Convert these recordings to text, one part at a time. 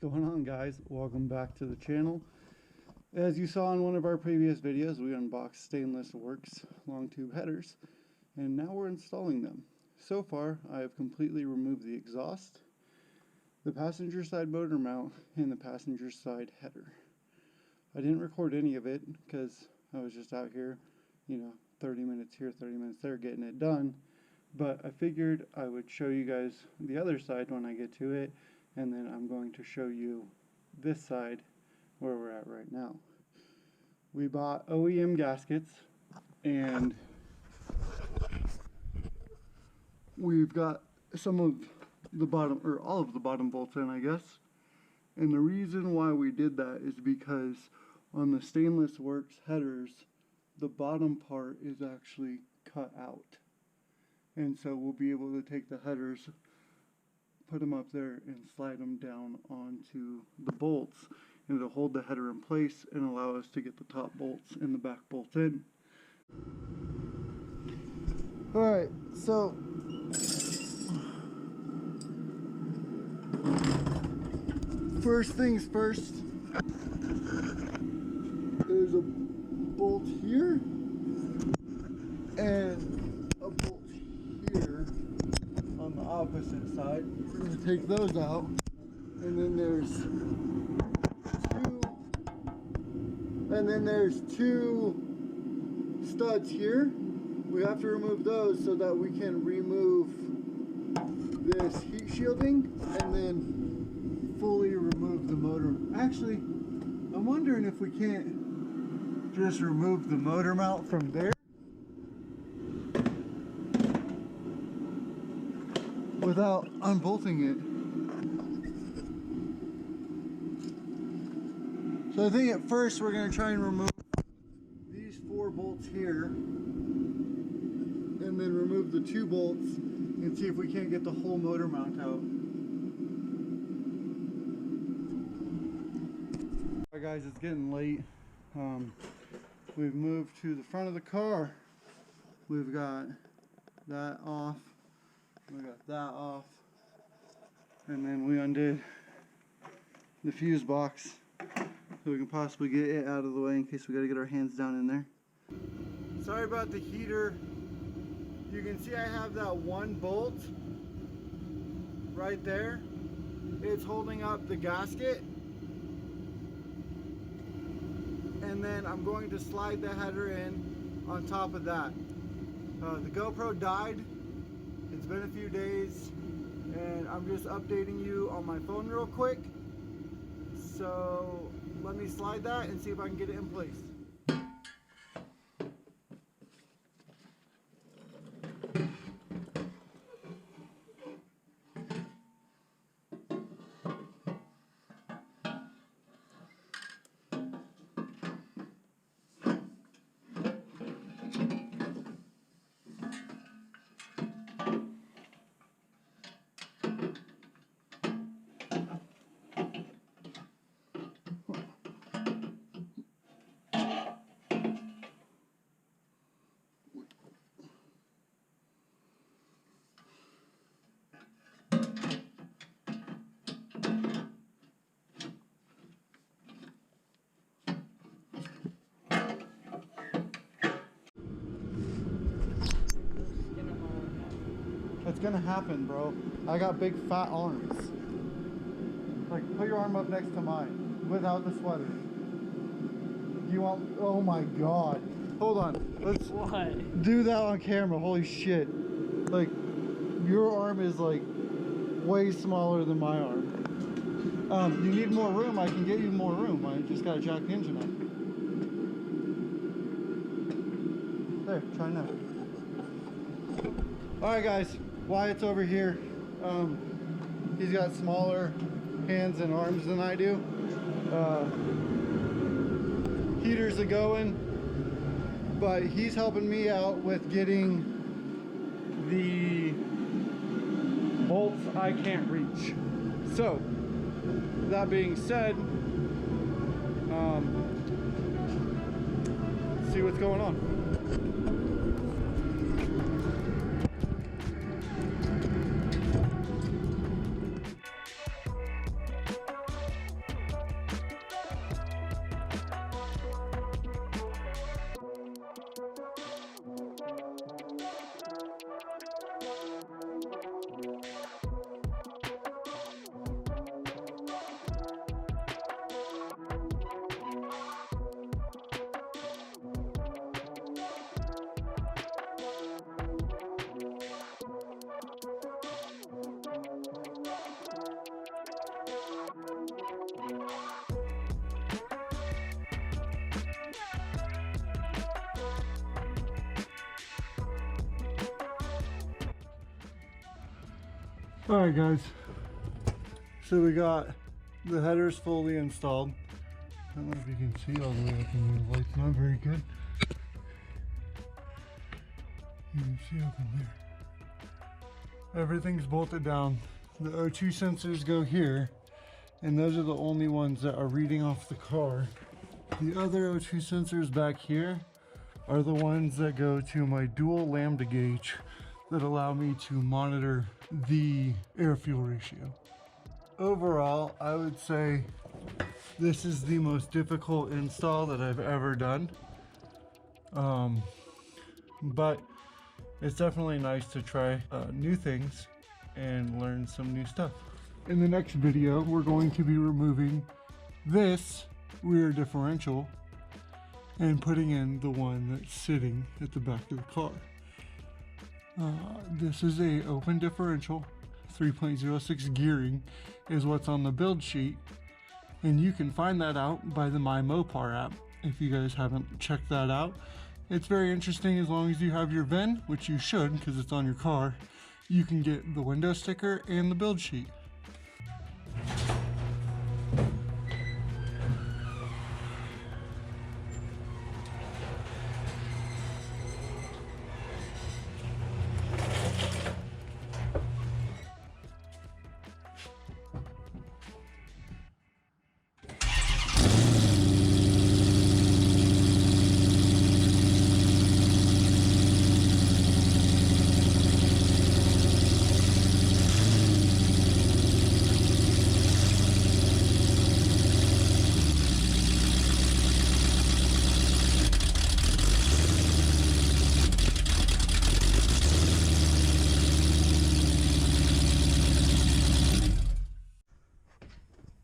Going on, guys? Welcome back to the channel. As you saw in one of our previous videos, we unboxed Stainless Works long tube headers, and now we're installing them. So far, I have completely removed the exhaust, the passenger side motor mount, and the passenger side header. I didn't record any of it because I was just out here, 30 minutes here, 30 minutes there, getting it done. But I figured I would show you guys the other side when I get to it, and then I'm going to show you this side where we're at right now. We bought OEM gaskets, and we've got some of the bottom, or all of the bottom bolts in, I guess. And the reason why we did that is because on the Stainless Works headers, the bottom part is actually cut out. And so we'll be able to take the headers, put them up there, and slide them down onto the bolts, and it'll hold the header in place and allow us to get the top bolts and the back bolts in. Alright, so first things first, there's a bolt here and a bolt here on the opposite side. We're going to take those out, and then there's two studs here. We have to remove those so that we can remove this heat shielding and then fully remove the motor. Actually, I'm wondering if we can't just remove the motor mount from there without unbolting it. So I think at first we're going to try and remove these 4 bolts here, and then remove the 2 bolts and see if we can't get the whole motor mount out. Alright guys, it's getting late. We've moved to the front of the car. We've got that off. We got that off, and then we undid the fuse box so we can possibly get it out of the way in case we got to get our hands down in there. Sorry about the heater. You can see I have that one bolt right there. It's holding up the gasket, and then I'm going to slide the header in on top of that. The GoPro died. It's been a few days, and I'm just updating you on my phone real quick. So let me slide that and see if I can get it in place. It's gonna happen, bro. I got big fat arms. Like, put your arm up next to mine without the sweater. You want? Oh my god. Hold on. Let's do that on camera. Holy shit. Like, your arm is like way smaller than my arm. You need more room. I can get you more room. I just gotta jack the engine up. There, try now. Alright guys, Wyatt's over here. He's got smaller hands and arms than I do. Heaters are going, but he's helping me out with getting the bolts I can't reach. So, that being said, let's see what's going on. Alright guys, so we got the headers fully installed. I don't know if you can see all the way up in there, the light's not very good. You can see up in there. Everything's bolted down. The O2 sensors go here, and those are the only ones that are reading off the car. The other O2 sensors back here are the ones that go to my dual lambda gauge that allow me to monitor the air-fuel ratio. Overall, I would say this is the most difficult install that I've ever done. But it's definitely nice to try new things and learn some new stuff. In the next video, we're going to be removing this rear differential and putting in the one that's sitting at the back of the car. This is a open differential, 3.06 gearing is what's on the build sheet, and you can find that out by the My Mopar app if you guys haven't checked that out. It's very interesting. As long as you have your VIN, which you should because it's on your car, you can get the window sticker and the build sheet.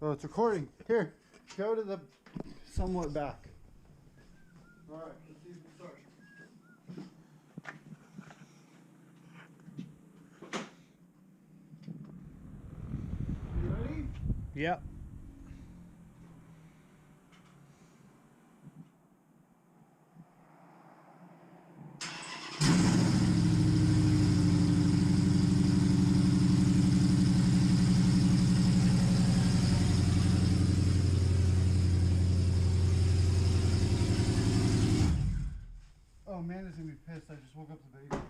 Oh, it's recording. Here, go to the somewhat back. All right, let's see if we start. You ready? Yep. Oh, Amanda's gonna be pissed. I just woke up the baby.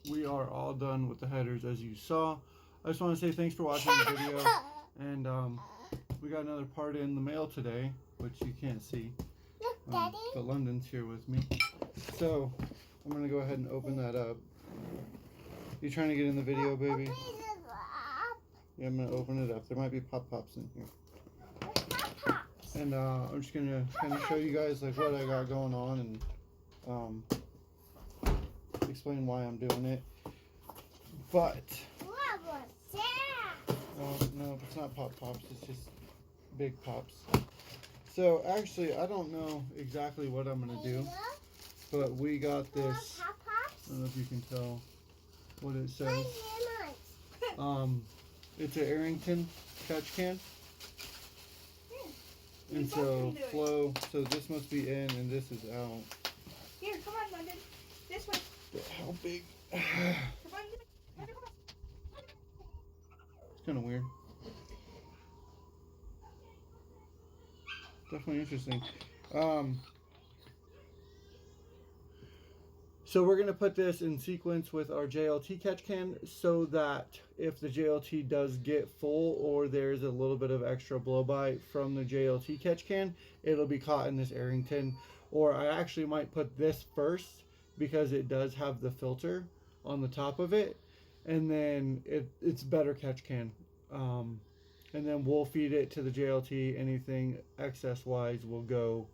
We are all done with the headers as you saw. I just want to say thanks for watching the video. And we got another part in the mail today, which you can't see. But London's here with me. So I'm gonna go ahead and open that up. You trying to get in the video, baby? Yeah, I'm gonna open it up. There might be pop-pops in here. And I'm just gonna kind of show you guys like what I got going on and explain why I'm doing it. But no, it's not pop-pops. It's just big pops. So actually, I don't know exactly what I'm gonna do, but we got this. I don't know if you can tell what it says. It's an Arrington catch can. And so flow, so this must be in and this is out. Here, come on, London. This way. How big? Come on, London, come on. It's kind of weird. Definitely interesting. So we're going to put this in sequence with our JLT catch can so that if the JLT does get full or there's a little bit of extra blow by from the JLT catch can, it'll be caught in this Arrington. Or I actually might put this first because it does have the filter on the top of it, and then it's better catch can. And then we'll feed it to the JLT. Anything excess wise will go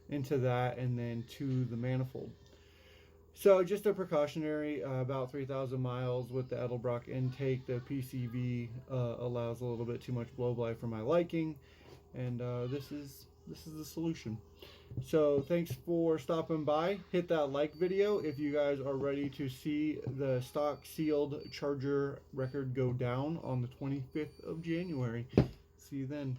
into that and then to the manifold. So just a precautionary, about 3,000 miles with the Edelbrock intake. The PCV allows a little bit too much blow-by for my liking, and this is the solution. So thanks for stopping by. Hit that like video if you guys are ready to see the stock sealed Charger record go down on the 25th of January. See you then.